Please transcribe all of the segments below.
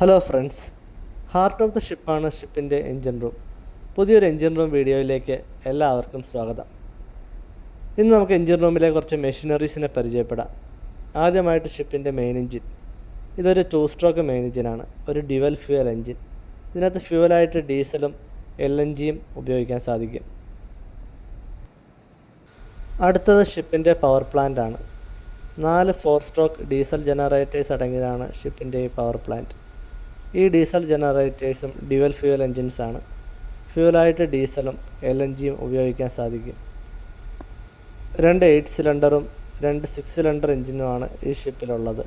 Hello friends, heart of the ഷിപ്പാണ് ഷിപ്പിൻ്റെ engine room. പുതിയൊരു എൻജിൻ റൂം വീഡിയോയിലേക്ക് എല്ലാവർക്കും സ്വാഗതം. ഇന്ന് നമുക്ക് എൻജിൻ റൂമിലെ കുറച്ച് മെഷീനറീസിനെ പരിചയപ്പെടാം. ആദ്യമായിട്ട് ഷിപ്പിൻ്റെ മെയിൻ എൻജിൻ. ഇതൊരു 2 സ്ട്രോക്ക് മെയിൻ എൻജിനാണ്, ഒരു ഡ്യുവൽ ഫ്യൂവൽ എൻജിൻ. ഇതിനകത്ത് ഫ്യൂവലായിട്ട് ഡീസലും LNGയും ഉപയോഗിക്കാൻ സാധിക്കും. അടുത്തത് ഷിപ്പിൻ്റെ പവർ പ്ലാന്റ് ആണ്. 4 4 സ്ട്രോക്ക് ഡീസൽ ജനറേറ്റേഴ്സ് അടങ്ങിയതാണ് ഷിപ്പിൻ്റെ ഈ പവർ പ്ലാന്റ്. ഈ ഡീസൽ ജനറേറ്റേഴ്സും ഡ്യുവൽ ഫ്യൂവൽ എൻജിൻസാണ്. ഫ്യൂവലായിട്ട് ഡീസലും LNGയും ഉപയോഗിക്കാൻ സാധിക്കും. 2 8 സിലിണ്ടറും 2 6 സിലിണ്ടർ എൻജിനുമാണ് ഈ ഷിപ്പിലുള്ളത്.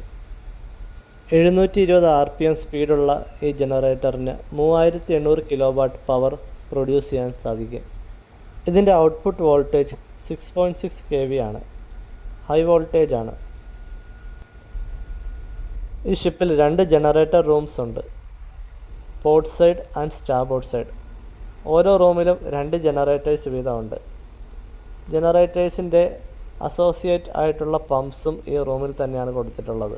720 RPM സ്പീഡുള്ള ഈ ജനറേറ്ററിന് 3800 കിലോവാട്ട് പവർ പ്രൊഡ്യൂസ് ചെയ്യാൻ സാധിക്കും. ഇതിൻ്റെ ഔട്ട്പുട്ട് വോൾട്ടേജ് 6.6 kV ആണ്, ഹൈ വോൾട്ടേജ് ആണ്. ഈ ഷിപ്പിൽ 2 ജനറേറ്റർ റൂംസ് ഉണ്ട്, port side and starboard side. ഓരോ റൂമിലും 2 ജനറേറ്റേഴ്സ് വീതമുണ്ട്. ജനറേറ്റേഴ്സിൻ്റെ അസോസിയേറ്റ് ആയിട്ടുള്ള പമ്പ്സും ഈ റൂമിൽ തന്നെയാണ് കൊടുത്തിട്ടുള്ളത്.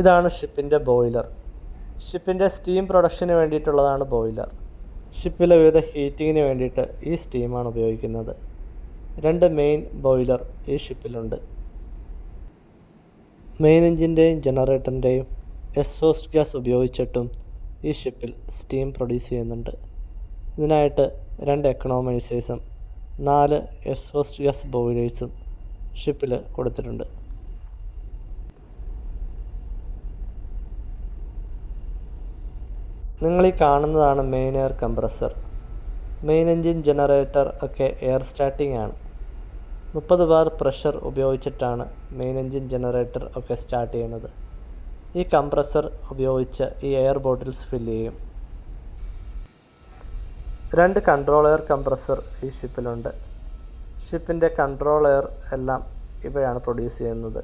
ഇതാണ് ഷിപ്പിൻ്റെ ബോയിലർ. ഷിപ്പിൻ്റെ സ്റ്റീം പ്രൊഡക്ഷന് വേണ്ടിയിട്ടുള്ളതാണ് ബോയിലർ. ഷിപ്പിലെ വിവിധ ഹീറ്റിങ്ങിന് വേണ്ടിയിട്ട് ഈ സ്റ്റീമാണ് ഉപയോഗിക്കുന്നത്. 2 മെയിൻ ബോയിലർ ഈ ഷിപ്പിലുണ്ട്. മെയിൻ എഞ്ചിൻ്റെയും ജനറേറ്ററിൻ്റെയും എക്സോസ്റ്റ് ഗ്യാസ് ഉപയോഗിച്ചിട്ടും ഈ ഷിപ്പിൽ സ്റ്റീം പ്രൊഡ്യൂസ് ചെയ്യുന്നുണ്ട്. ഇതിനായിട്ട് 2 എക്കണോമൈസേഴ്സും 4 എക്സോസ്റ്റ് ഗ്യാസ് ബോയിലേഴ്സും ഷിപ്പിൽ കൊടുത്തിട്ടുണ്ട്. നിങ്ങളീ കാണുന്നതാണ് main air compressor. Main engine generator ഒക്കെ എയർ സ്റ്റാർട്ടിംഗ് ആണ്. 30 ബാർ പ്രഷർ ഉപയോഗിച്ചിട്ടാണ് മെയിൻ എൻജിൻ ജനറേറ്റർ ഒക്കെ സ്റ്റാർട്ട് ചെയ്യുന്നത്. ഈ കംപ്രസർ ഉപയോഗിച്ച് ഈ എയർ ബോട്ടിൽസ് ഫില്ല് ചെയ്യും. 2 കൺട്രോൾ എയർ കംപ്രസർ ഈ ഷിപ്പിലുണ്ട്. ഷിപ്പിൻ്റെ കൺട്രോൾ എയർ എല്ലാം ഇവയാണ് പ്രൊഡ്യൂസ് ചെയ്യുന്നത്.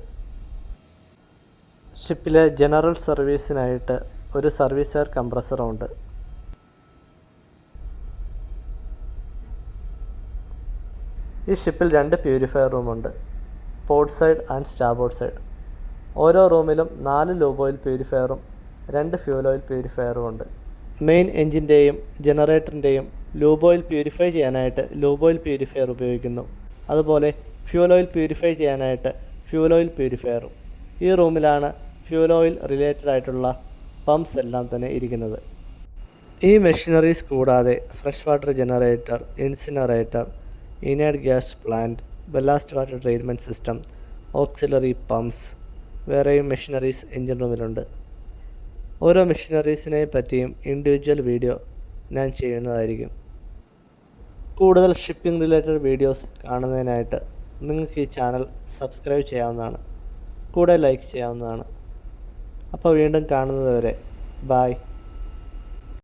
ഷിപ്പിലെ ജനറൽ സർവീസിനായിട്ട് ഒരു സർവീസ് എയർ കംപ്രസറും ഉണ്ട്. ഈ ഷിപ്പിൽ 2 പ്യൂരിഫയർ റൂമുണ്ട്, port side and starboard side. ഓരോ റൂമിലും 4 ലൂബ് ഓയിൽ പ്യൂരിഫയറും 2 ഫ്യൂൽ ഓയിൽ പ്യൂരിഫയറും ഉണ്ട്. മെയിൻ എൻജിൻ്റെയും ജനറേറ്ററിൻ്റെയും ലൂബ് ഓയിൽ പ്യൂരിഫൈ ചെയ്യാനായിട്ട് ലൂബ് ഓയിൽ പ്യൂരിഫയർ ഉപയോഗിക്കുന്നു. അതുപോലെ ഫ്യൂൽ ഓയിൽ പ്യൂരിഫൈ ചെയ്യാനായിട്ട് ഫ്യൂൽ ഓയിൽ പ്യൂരിഫയറും. ഈ റൂമിലാണ് ഫ്യൂൽ ഓയിൽ റിലേറ്റഡ് ആയിട്ടുള്ള പമ്പ്സ് എല്ലാം തന്നെ ഇരിക്കുന്നത്. ഈ മെഷീനറീസ് കൂടാതെ fresh water generator, incinerator, inert gas plant, ballast water treatment system, auxiliary pumps, വേറെയും മെഷീനറീസ് എൻജിൻ റൂമിലുണ്ട്. ഓരോ മെഷീനറീസിനെ പറ്റിയും ഇൻഡിവിജ്വൽ വീഡിയോ ഞാൻ ചെയ്യുന്നതായിരിക്കും. കൂടുതൽ ഷിപ്പിംഗ് റിലേറ്റഡ് വീഡിയോസ് കാണുന്നതിനായിട്ട് നിങ്ങൾക്ക് ഈ ചാനൽ സബ്സ്ക്രൈബ് ചെയ്യാവുന്നതാണ്, കൂടെ ലൈക്ക് ചെയ്യാവുന്നതാണ്. അപ്പോൾ വീണ്ടും കാണുന്നത് വരെ ബൈ.